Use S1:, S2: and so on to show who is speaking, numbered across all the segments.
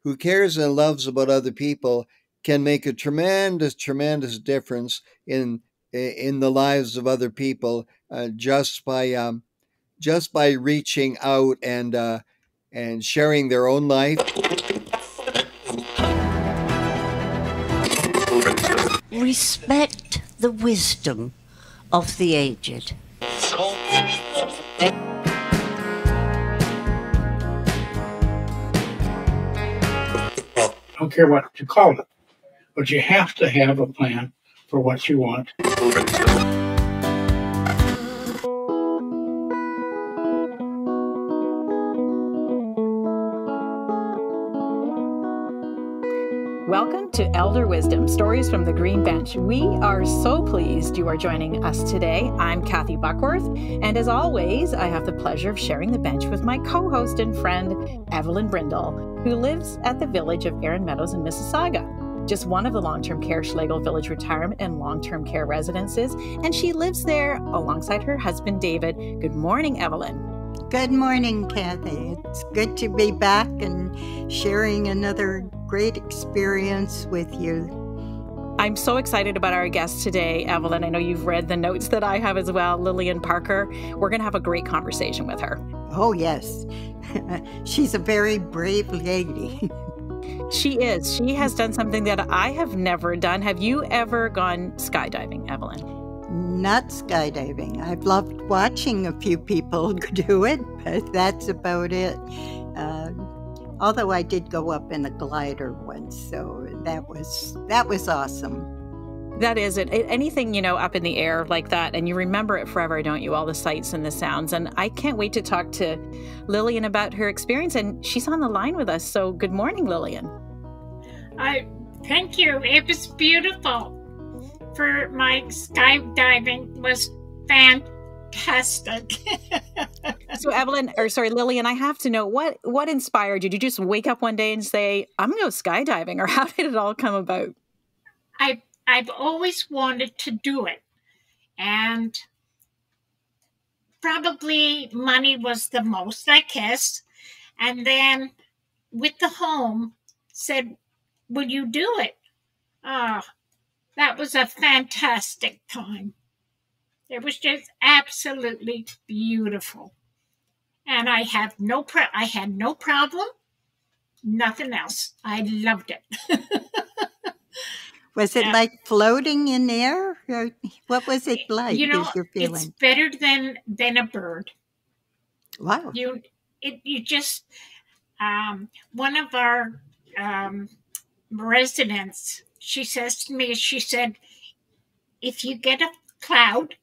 S1: who cares and loves about other people can make a tremendous, tremendous difference in the lives of other people just by reaching out and sharing their own life.
S2: Respect the wisdom of the aged.
S3: I don't care what you call it, but you have to have a plan for what you want.
S4: Welcome to Elder Wisdom, Stories from the Green Bench. We are so pleased you are joining us today. I'm Kathy Buckworth, and as always, I have the pleasure of sharing the bench with my co-host and friend, Evelyn Brindle, who lives at the village of Erin Meadows in Mississauga, just one of the long-term care Schlegel Village retirement and long-term care residences, and she lives there alongside her husband, David. Good morning, Evelyn.
S5: Good morning, Kathy. It's good to be back and sharing another great experience with you.
S4: I'm so excited about our guest today, Evelyn. I know you've read the notes that I have as well, Lillian Parker. We're going to have a great conversation with her.
S5: Oh, yes. She's a very brave lady.
S4: She is. She has done something that I have never done. Have you ever gone skydiving, Evelyn?
S5: Not skydiving. I've loved watching a few people do it, but that's about it. Although I did go up in a glider once, so that was awesome.
S4: That is it. Anything, up in the air like that, and you remember it forever, don't you? All the sights and the sounds. And I can't wait to talk to Lillian about her experience, and she's on the line with us. So good morning, Lillian.
S6: Thank you. It was beautiful. For my skydiving was fantastic.
S4: So Lillian, I have to know what inspired you? Did you just wake up one day and say, I'm going to go skydiving, or how did it all come about?
S6: I've always wanted to do it, and probably money was the most, I guess. And then with the home said, will you do it? That was a fantastic time. It was just absolutely beautiful. And I had no problem, nothing else. I loved it.
S5: Was it like floating in air? Or what was it like? Your feeling?
S6: It's better than a bird.
S5: Wow.
S6: You just, one of our residents, she says to me, she said, if you get a cloud,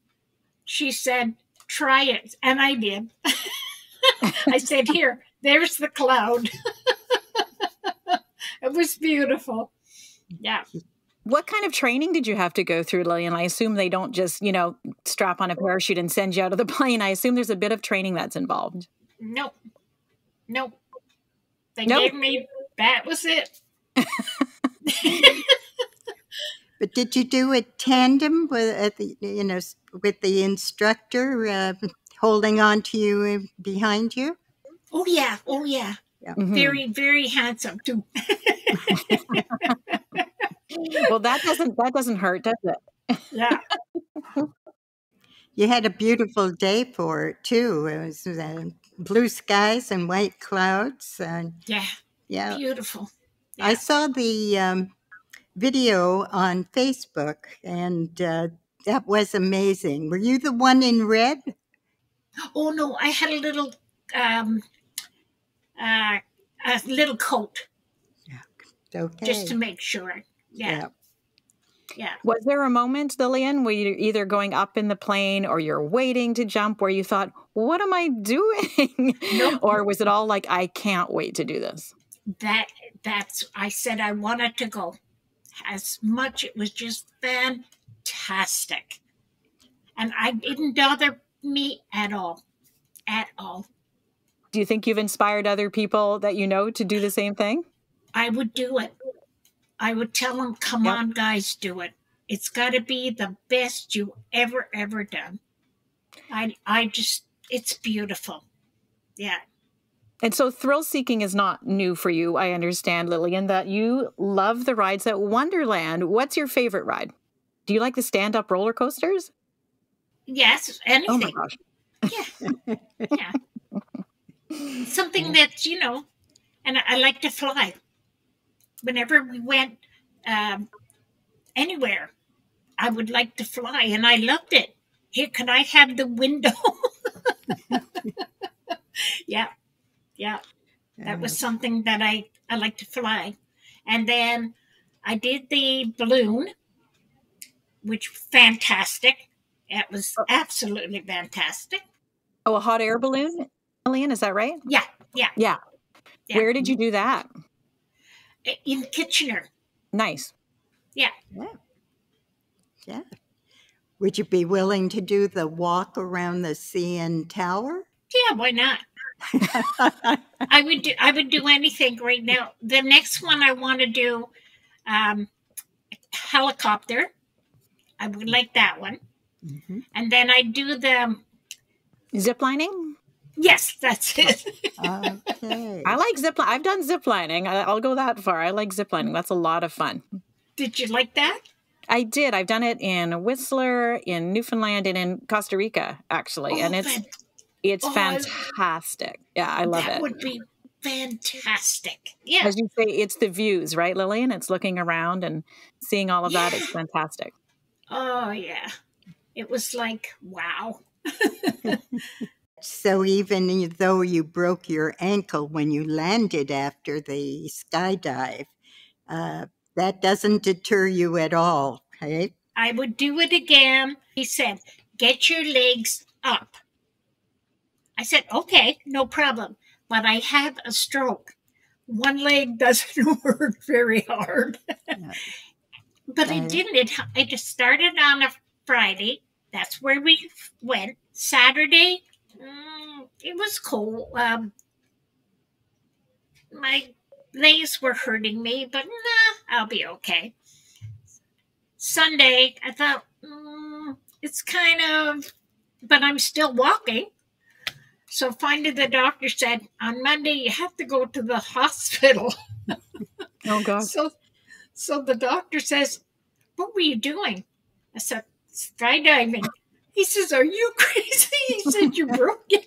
S6: she said, try it. And I did. I said, here, there's the cloud. It was beautiful. Yeah.
S4: What kind of training did you have to go through, Lillian? I assume they don't just, strap on a parachute and send you out of the plane. I assume there's a bit of training that's involved.
S6: Nope. They gave me, that was it.
S5: But did you do a tandem with the instructor holding on to you behind you?
S6: Oh yeah. Mm-hmm. Very, very handsome too.
S4: Well, that doesn't hurt, does it?
S6: Yeah.
S5: You had a beautiful day for it too. It was blue skies and white clouds. Yeah.
S6: Beautiful. Yeah.
S5: I saw the video on Facebook, and that was amazing. Were you the one in red?
S6: Oh no, I had a little coat.
S5: Yeah. Okay.
S6: Just to make sure. Yeah.
S4: Was there a moment, Lillian, where you're either going up in the plane or you're waiting to jump where you thought, what am I doing?
S6: Nope.
S4: Or was it all like, I can't wait to do this?
S6: I said I wanted to go. As much, it was just fantastic. And it didn't bother me at all.
S4: Do you think you've inspired other people that you know to do the same thing?
S6: I would do it. I would tell them, come on, guys, do it. It's got to be the best you ever done. It's beautiful. Yeah.
S4: And so thrill seeking is not new for you. I understand, Lillian, that you love the rides at Wonderland. What's your favorite ride? Do you like the stand-up roller coasters?
S6: Yes,
S4: Oh my
S6: anything.
S4: gosh.
S6: Yeah, yeah. Something that, and I like to fly. Whenever we went anywhere, I would like to fly, and I loved it. Here, can I have the window? Yeah, yeah. That was something that I like to fly. And then I did the balloon, which fantastic. It was absolutely fantastic.
S4: Oh, a hot air balloon, Lillian, is that right?
S6: Yeah, yeah.
S4: Yeah.
S6: Yeah.
S4: Where did you do that?
S6: In Kitchener.
S4: Nice.
S6: Yeah.
S5: Yeah. Would you be willing to do the walk around the CN Tower?
S6: Yeah, why not? I would do anything right now. The next one I want to do helicopter. I would like that one.
S5: Mm-hmm.
S6: And then I do the
S4: Ziplining?
S6: Yes, that's it.
S5: Okay.
S4: I like ziplining. I've done ziplining. I'll go that far. I like ziplining. That's a lot of fun.
S6: Did you like that?
S4: I did. I've done it in Whistler, in Newfoundland, and in Costa Rica, actually. And it's fantastic. Yeah, I love it.
S6: That would be fantastic. Yeah.
S4: As you say, it's the views, right, Lillian? It's looking around and seeing all of that. It's fantastic.
S6: Oh, yeah. It was like, wow.
S5: So even though you broke your ankle when you landed after the skydive, that doesn't deter you at all, okay?
S6: I would do it again. He said, get your legs up. I said, okay, no problem. But I had a stroke. One leg doesn't work very hard. But I didn't. It just started on a Friday. That's where we went. Saturday, it was cold. My legs were hurting me, but I'll be okay. Sunday, I thought, it's kind of, but I'm still walking. So finally the doctor said, on Monday, you have to go to the hospital.
S4: Oh, God.
S6: So the doctor says, what were you doing? I said, skydiving. He says, are you crazy? He said, you broke it.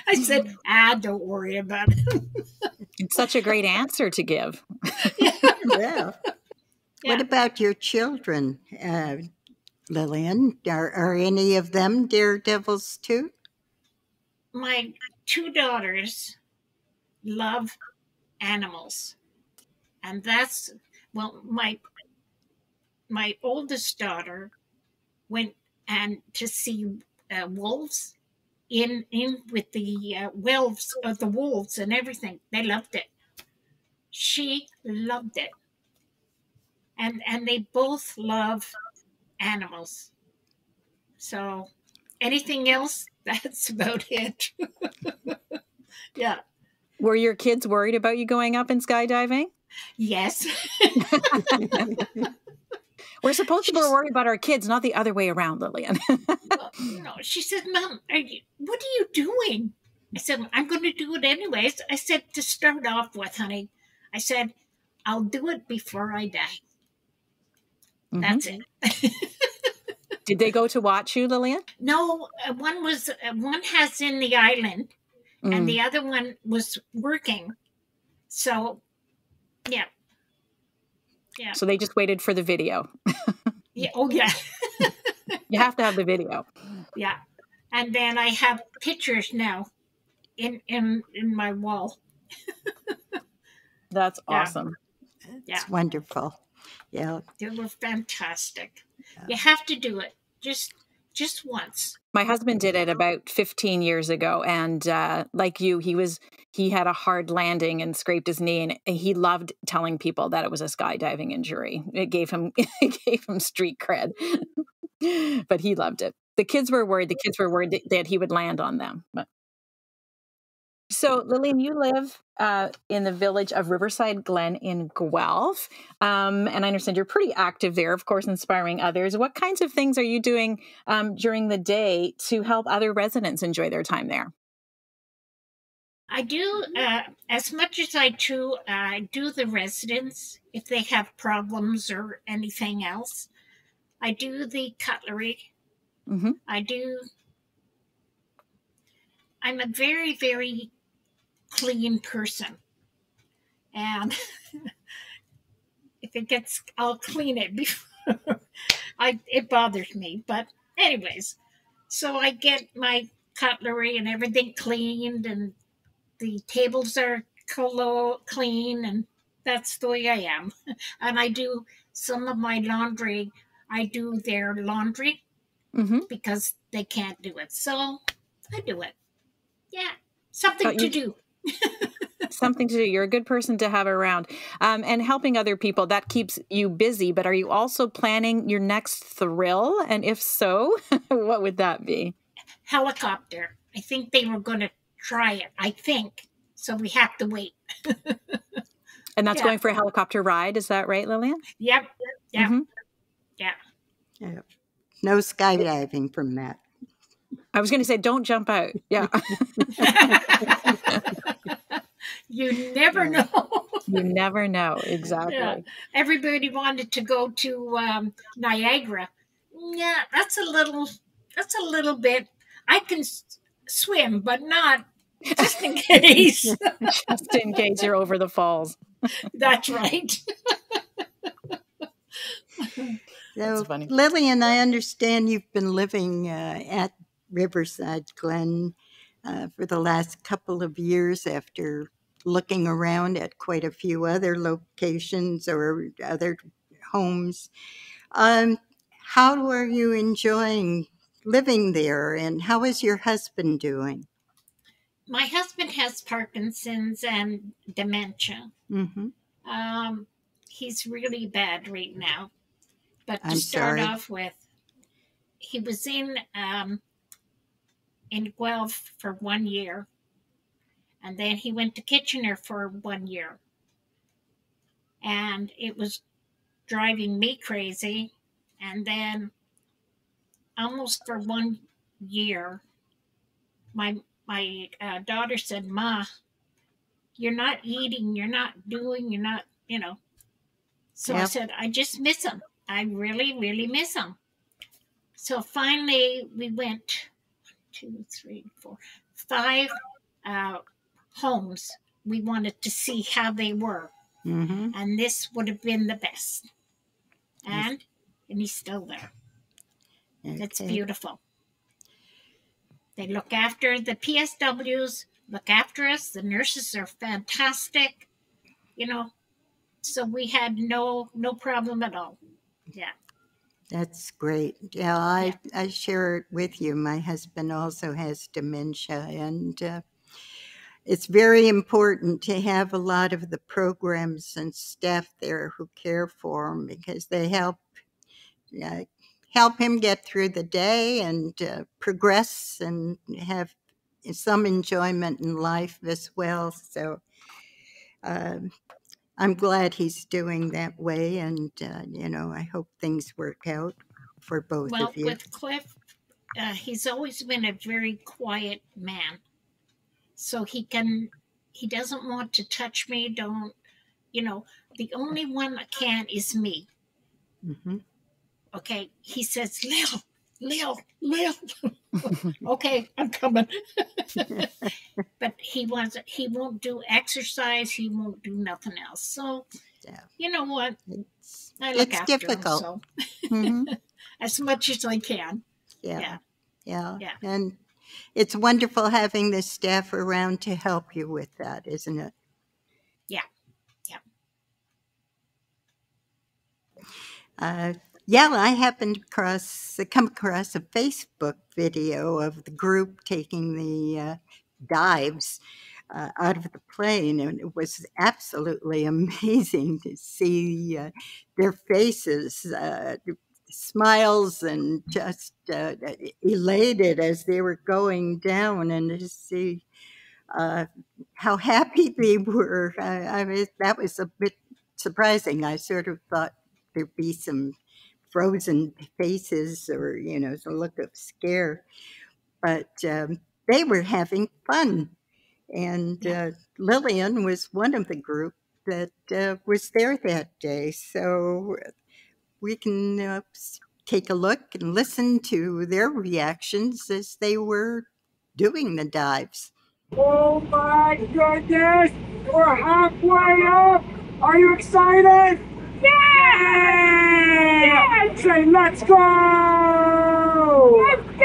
S6: I said, don't worry about it.
S4: It's such a great answer to give.
S5: Yeah. What about your children, Lillian? Are any of them daredevils too?
S6: My two daughters love animals. And that's, well, my oldest daughter went and to see wolves in with the wolves and everything. They loved it. She loved it. And they both love animals. So anything else, that's about it. Yeah.
S4: Were your kids worried about you going up and skydiving?
S6: Yes.
S4: We're supposed to be worried about our kids, not the other way around, Lillian.
S6: No, she said, Mom, what are you doing? I said, I'm going to do it anyways. I said, to start off with, honey, I said, I'll do it before I die. Mm-hmm. That's it.
S4: Did they go to watch you, Lillian?
S6: No, one has in the island, and the other one was working. So, yeah. Yeah.
S4: So they just waited for the video.
S6: Yeah. Oh, yeah.
S4: You have to have the video.
S6: Yeah. And then I have pictures now in my wall.
S4: That's awesome.
S5: Yeah. It's wonderful. Yeah.
S6: They were fantastic. Yeah. You have to do it just once.
S4: My husband did it about 15 years ago. And like you, he had a hard landing and scraped his knee. And he loved telling people that it was a skydiving injury. It gave him street cred. But he loved it. The kids were worried. That he would land on them. So, Lillian, you live in the village of Riverside Glen in Guelph. And I understand you're pretty active there, of course, inspiring others. What kinds of things are you doing during the day to help other residents enjoy their time there?
S6: I do, as much as I do the residents if they have problems or anything else. I do the cutlery.
S4: Mm-hmm.
S6: I'm a very, very clean person. And if it gets, I'll clean it before it bothers me. But, anyways, so I get my cutlery and everything cleaned, and the tables are clean, and that's the way I am. And I do some of my laundry, I do their laundry
S4: Mm-hmm.
S6: because they can't do it. So I do it. Yeah,
S4: So
S6: something to do.
S4: something to do. You're a good person to have around. And helping other people, that keeps you busy. But are you also planning your next thrill? And if so, what would that be?
S6: Helicopter. I think they were going to try it. I think. So we have to wait.
S4: And that's going for a helicopter ride. Is that right, Lillian?
S6: Yep.
S4: Mm-hmm.
S6: Yeah.
S5: Yeah. No skydiving from Matt.
S4: I was going to say, don't jump out. Yeah.
S6: You never know.
S4: You never know. Exactly.
S6: Yeah. Everybody wanted to go to Niagara. Yeah, that's a little bit. I can swim, but not just in case.
S4: Just in case you're over the falls.
S6: That's right.
S5: So,
S4: funny.
S5: Lillian, I understand you've been living at Riverside Glen for the last couple of years after looking around at quite a few other locations or other homes. How are you enjoying living there, and how is your husband doing?
S6: My husband has Parkinson's and dementia.
S5: Mm-hmm.
S6: He's really bad right now. But to
S5: I'm
S6: start
S5: sorry.
S6: off with, he was in Guelph for 1 year, and then he went to Kitchener for 1 year, and it was driving me crazy. And then almost for 1 year, my daughter said, "Ma, you're not eating, you're not doing, you're not, you know." So I
S5: Yep.
S6: said, "I just miss him. I really, really miss him." So finally, we went 2, 3, 4, 5 homes. We wanted to see how they were,
S5: Mm-hmm.
S6: and this would have been the best. And he's still there. It's
S5: Okay.
S6: beautiful. They look after the PSWs, look after us. The nurses are fantastic, So we had no problem at all. Yeah.
S5: That's great. Yeah, I share it with you. My husband also has dementia, and it's very important to have a lot of the programs and staff there who care for him because they help him get through the day and progress and have some enjoyment in life as well. So I'm glad he's doing that way, and I hope things work out for both
S6: Well,
S5: of you.
S6: with Cliff, he's always been a very quiet man. So he doesn't want to touch me. The only one that can is me.
S5: Mm-hmm.
S6: Okay. He says, Lil. Okay, I'm coming. But he won't do exercise. He won't do nothing else. So,
S5: Yeah.
S6: you know what? I
S5: It's
S6: look after
S5: difficult.
S6: him, so
S5: Mm-hmm.
S6: as much as I can.
S5: Yeah.
S6: Yeah.
S5: And it's wonderful having the staff around to help you with that, isn't it?
S6: Yeah.
S5: I happened to come across a Facebook video of the group taking the dives out of the plane, and it was absolutely amazing to see their faces, smiles, and just elated as they were going down, and to see how happy they were. I mean, that was a bit surprising. I sort of thought there'd be some frozen faces or, some look of scare, but they were having fun. And Lillian was one of the group that was there that day. So we can take a look and listen to their reactions as they were doing the dives.
S7: Oh my goodness! We're halfway up! Are you excited? Yeah! Yeah! Say, let's go! Let's go!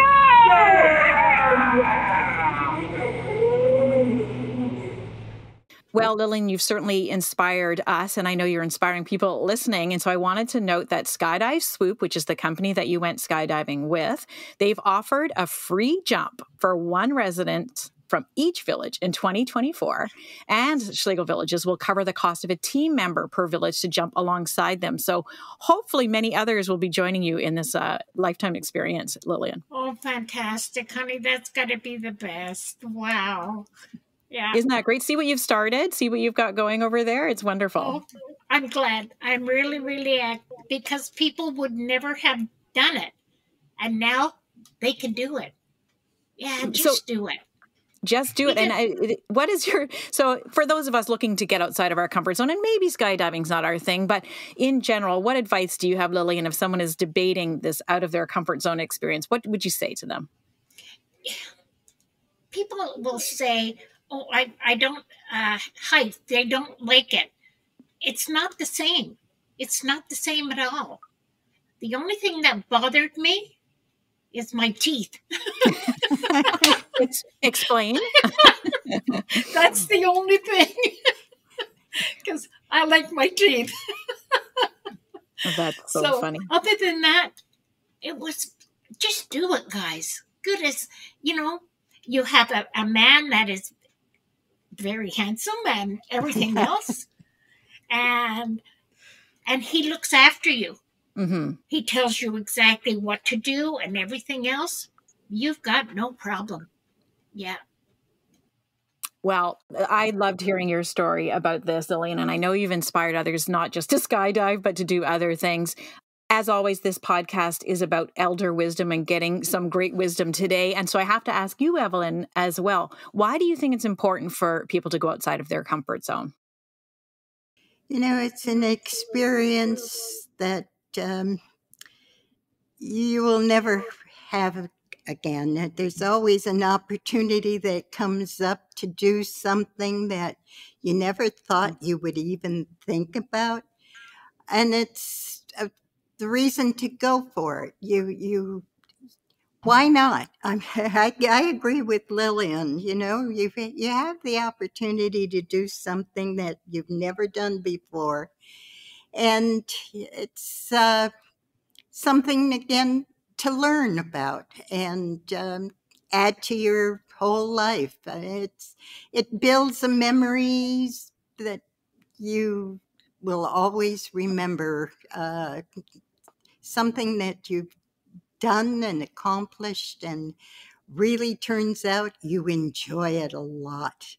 S4: Well, Lillian, you've certainly inspired us, and I know you're inspiring people listening. And so I wanted to note that Skydive Swoop, which is the company that you went skydiving with, they've offered a free jump for one resident from each village in 2024. And Schlegel Villages will cover the cost of a team member per village to jump alongside them. So hopefully many others will be joining you in this lifetime experience, Lillian.
S6: Oh, fantastic, honey. That's got to be the best. Wow. Yeah.
S4: Isn't that great? See what you've started? See what you've got going over there? It's wonderful.
S6: Oh, I'm glad. I'm really, really, because people would never have done it. And now they can do it. Yeah, just do it.
S4: Just do it. And what is so for those of us looking to get outside of our comfort zone, and maybe skydiving's not our thing, but in general, what advice do you have, Lillian, if someone is debating this out of their comfort zone experience? What would you say to them?
S6: People will say, oh, I don't height. They don't like it. It's not the same. It's not the same at all. The only thing that bothered me is my teeth.
S4: Explain.
S6: That's the only thing. Because I like my teeth.
S4: Oh, that's so funny.
S6: Other than that, it was just do it, guys. Good as, you have a man that is very handsome and everything else. and he looks after you.
S4: Mm-hmm.
S6: He tells you exactly what to do and everything else. You've got no problem. Yeah.
S4: Well, I loved hearing your story about this, Lillian, and I know you've inspired others not just to skydive, but to do other things. As always, this podcast is about elder wisdom and getting some great wisdom today. And so I have to ask you, Evelyn, as well. Why do you think it's important for people to go outside of their comfort zone?
S5: It's an experience that you will never have again. There's always an opportunity that comes up to do something that you never thought you would even think about. And it's the reason to go for it. You why not? I agree with Lillian. You have the opportunity to do something that you've never done before. And it's something, again, to learn about and add to your whole life. It builds the memories that you will always remember, something that you've done and accomplished, and really turns out you enjoy it a lot.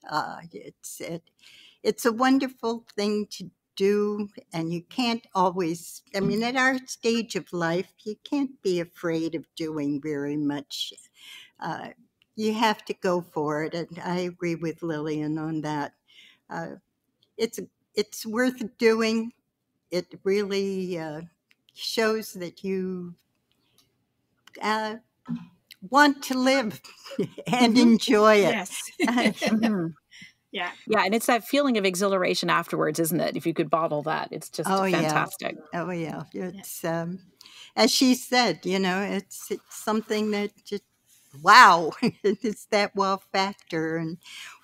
S5: It's a wonderful thing to do, and you can't always, at our stage of life, you can't be afraid of doing very much. You have to go for it, and I agree with Lillian on that. It's worth doing. It really shows that you want to live and enjoy it.
S6: Yes. Yeah.
S4: Yeah. And it's that feeling of exhilaration afterwards, isn't it? If you could bottle that, it's just fantastic.
S5: Yeah. Oh, yeah. It's, as she said, it's something that just, wow, it's that wow factor. And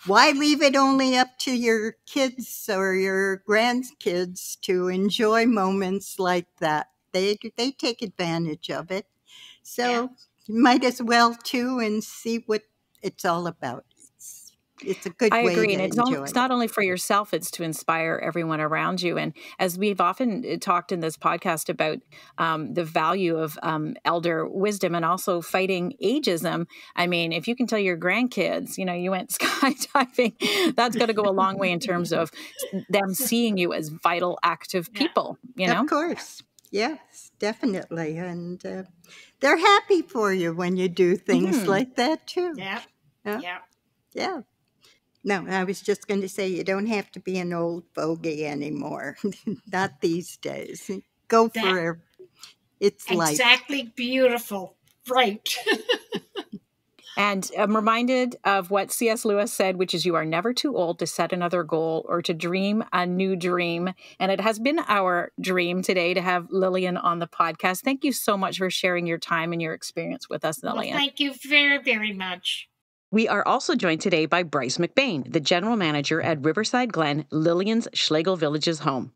S5: why leave it only up to your kids or your grandkids to enjoy moments like that? They take advantage of it. So you might as well, too, and see what it's all about. It's a good way
S4: I agree.
S5: to
S4: And
S5: enjoy
S4: it's not only for yourself, it's to inspire everyone around you. And as we've often talked in this podcast about the value of elder wisdom and also fighting ageism, if you can tell your grandkids, you went skydiving, that's got to go a long way in terms of them seeing you as vital, active people,
S5: Of course. Yes, definitely. And they're happy for you when you do things like that, too.
S6: Yeah.
S5: Yeah. No, I was just going to say you don't have to be an old fogey anymore. Not these days. Go
S6: That
S5: for it. It's life.
S6: exactly beautiful. Right.
S4: And I'm reminded of what C.S. Lewis said, which is, you are never too old to set another goal or to dream a new dream. And it has been our dream today to have Lillian on the podcast. Thank you so much for sharing your time and your experience with us,
S6: Well,
S4: Lillian.
S6: thank you very, very much.
S4: We are also joined today by Bryce McBain, the general manager at Riverside Glen, Lillian's Schlegel Village's home.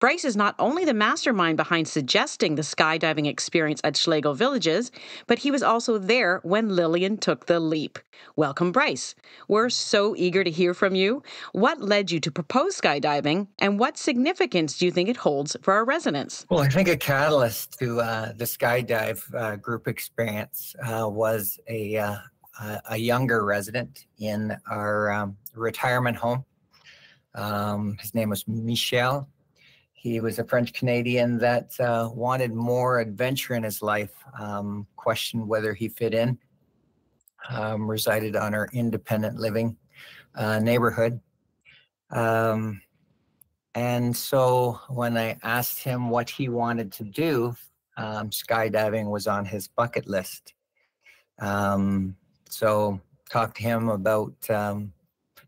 S4: Bryce is not only the mastermind behind suggesting the skydiving experience at Schlegel Villages, but he was also there when Lillian took the leap. Welcome, Bryce. We're so eager to hear from you. What led you to propose skydiving, and what significance do you think it holds for our residents?
S8: Well, I think a catalyst to the skydive group experience was a younger resident in our retirement home. His name was Michel. He was a French Canadian that wanted more adventure in his life, questioned whether he fit in, resided on our independent living neighborhood. And so when I asked him what he wanted to do, skydiving was on his bucket list. So talked to him about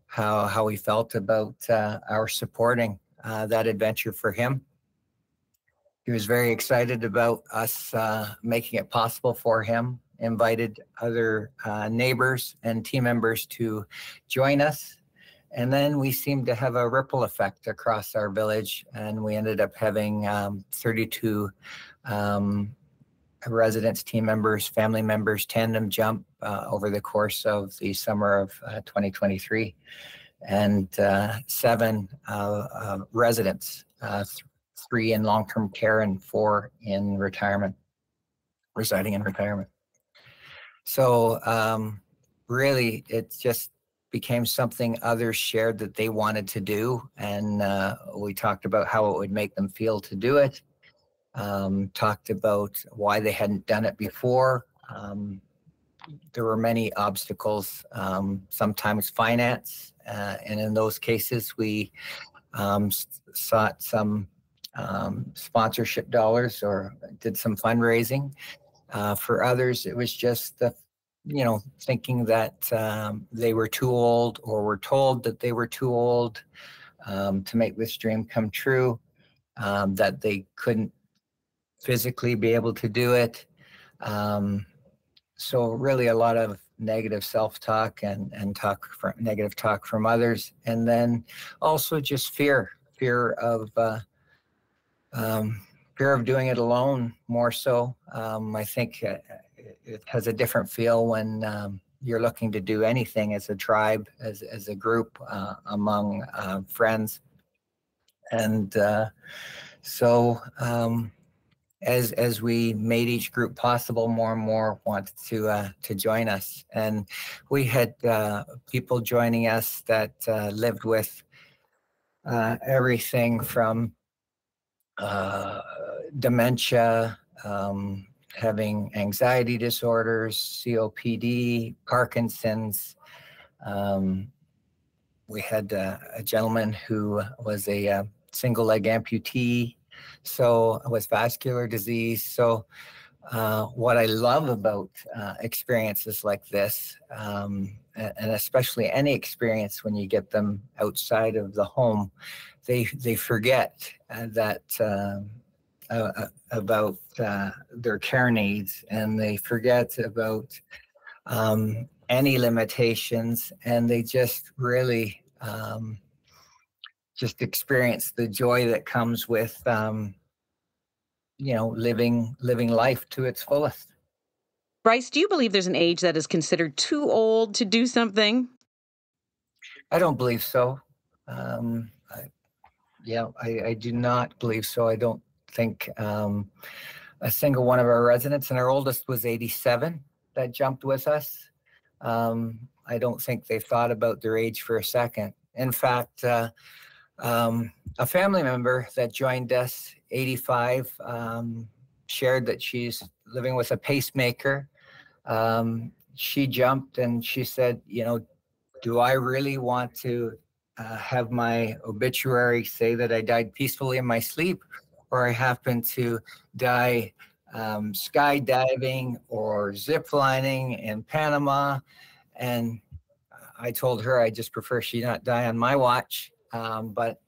S8: how he felt about our supporting that adventure for him. He was very excited about us making it possible for him, invited other neighbors and team members to join us. And then we seemed to have a ripple effect across our village, and we ended up having 32 residents, team members, family members tandem jump over the course of the summer of 2023, and 7 residents, 3 in long-term care and 4 in retirement, residing in retirement. So really, it just became something others shared that they wanted to do, and we talked about how it would make them feel to do it. Talked about why they hadn't done it before. There were many obstacles, sometimes finance, and in those cases we sought some sponsorship dollars or did some fundraising. For others, it was just thinking that they were too old, or were told that they were too old to make this dream come true, that they couldn't physically be able to do it. So really a lot of negative self-talk and negative talk from others. And then also just fear of doing it alone more so. I think it has a different feel when you're looking to do anything as a tribe, as a group, among friends. And so as we made each group possible, more and more wanted to join us. And we had people joining us that lived with everything from dementia, having anxiety disorders, COPD, Parkinson's. We had a gentleman who was a single leg amputee, so with vascular disease. So what I love about experiences like this, and especially any experience when you get them outside of the home, they forget that about their care needs, and they forget about any limitations, and they just really just experience the joy that comes with living life to its fullest.
S4: Bryce, do you believe there's an age that is considered too old to do something?
S8: I don't believe so. I do not believe so. I don't think a single one of our residents, and our oldest was 87, that jumped with us. I don't think they thought about their age for a second. In fact, a family member that joined us, 85, shared that she's living with a pacemaker. She jumped and she said, do I really want to have my obituary say that I died peacefully in my sleep, or I happen to die skydiving or ziplining in Panama? And I told her I just prefer she not die on my watch. But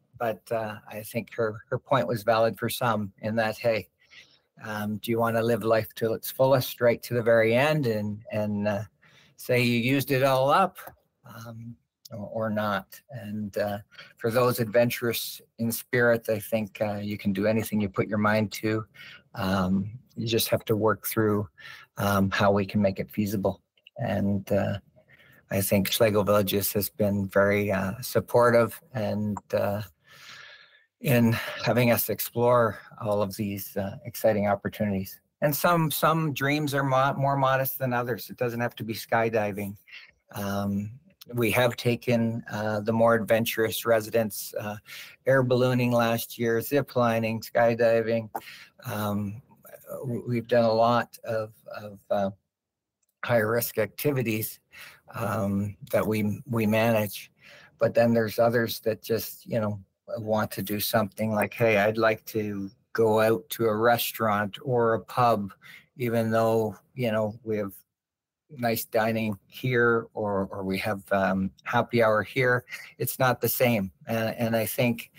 S8: I think her point was valid for some, in that, hey, do you want to live life till its fullest, right to the very end, and say you used it all up, or not? And for those adventurous in spirit, I think you can do anything you put your mind to. You just have to work through how we can make it feasible. And I think Schlegel Villages has been very supportive and in having us explore all of these exciting opportunities. And some dreams are more modest than others. It doesn't have to be skydiving. We have taken the more adventurous residents air ballooning last year, ziplining, skydiving. We've done a lot of higher risk activities that we manage. But then there's others that just, want to do something like, hey, I'd like to go out to a restaurant or a pub, even though, we have nice dining here, or we have happy hour here. It's not the same. And I think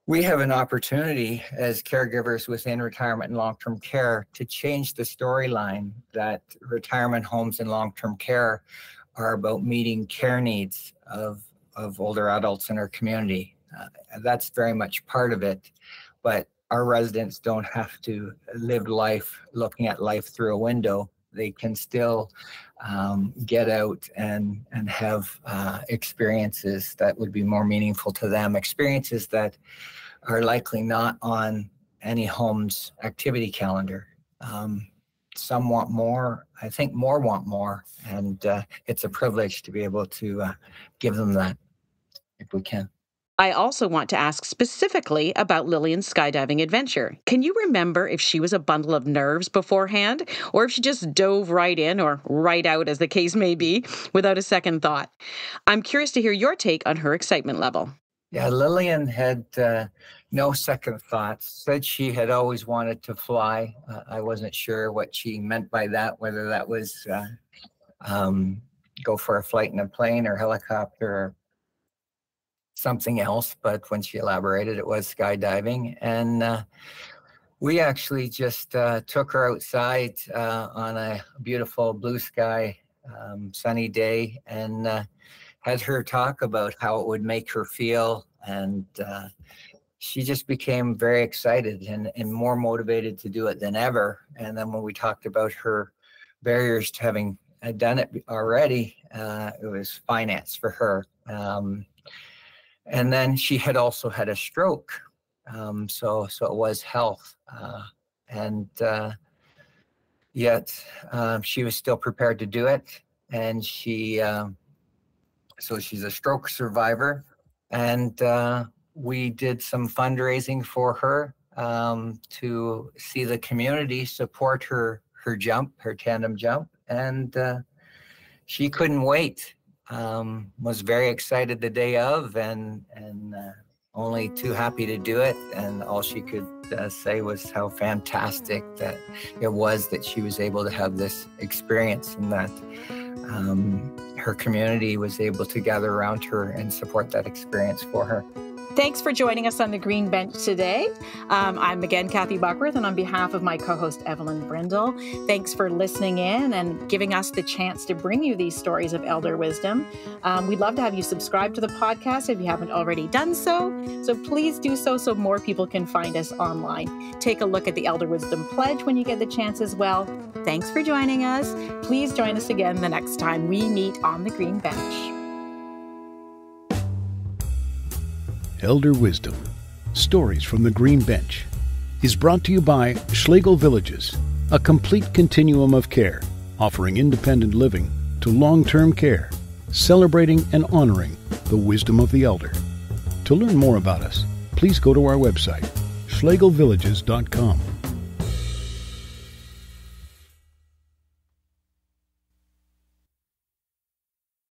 S8: we have an opportunity as caregivers within retirement and long-term care to change the storyline that retirement homes and long-term care are about meeting care needs of older adults in our community. That's very much part of it, but our residents don't have to live life looking at life through a window. They can still get out and have experiences that would be more meaningful to them, experiences that are likely not on any home's activity calendar. Some want more. I think more want more, and it's a privilege to be able to give them that if we can.
S4: I also want to ask specifically about Lillian's skydiving adventure. Can you remember if she was a bundle of nerves beforehand, or if she just dove right in, or right out, as the case may be, without a second thought? I'm curious to hear your take on her excitement level.
S8: Yeah, Lillian had no second thoughts, said she had always wanted to fly. I wasn't sure what she meant by that, whether that was go for a flight in a plane or helicopter or something else, but when she elaborated, it was skydiving. And we actually just took her outside on a beautiful blue sky sunny day and had her talk about how it would make her feel. And she just became very excited and more motivated to do it than ever. And then when we talked about her barriers to having done it already, it was finance for her. And then she had also had a stroke. So it was health. Yet she was still prepared to do it. And so she's a stroke survivor. And we did some fundraising for her to see the community support her jump, her tandem jump. And she couldn't wait. Was very excited the day of, and only too happy to do it. And all she could say was how fantastic that it was that she was able to have this experience, and that her community was able to gather around her and support that experience for her.
S4: Thanks for joining us on the Green Bench today. I'm again Kathy Buckworth, and on behalf of my co-host Evelyn Brindle, thanks for listening in and giving us the chance to bring you these stories of elder wisdom. We'd love to have you subscribe to the podcast if you haven't already done so. So please do so more people can find us online. Take a look at the Elder Wisdom Pledge when you get the chance as well. Thanks for joining us. Please join us again the next time we meet on the Green Bench.
S9: Elder Wisdom, Stories from the Green Bench, is brought to you by Schlegel Villages, a complete continuum of care, offering independent living to long-term care, celebrating and honoring the wisdom of the elder. To learn more about us, please go to our website, schlegelvillages.com.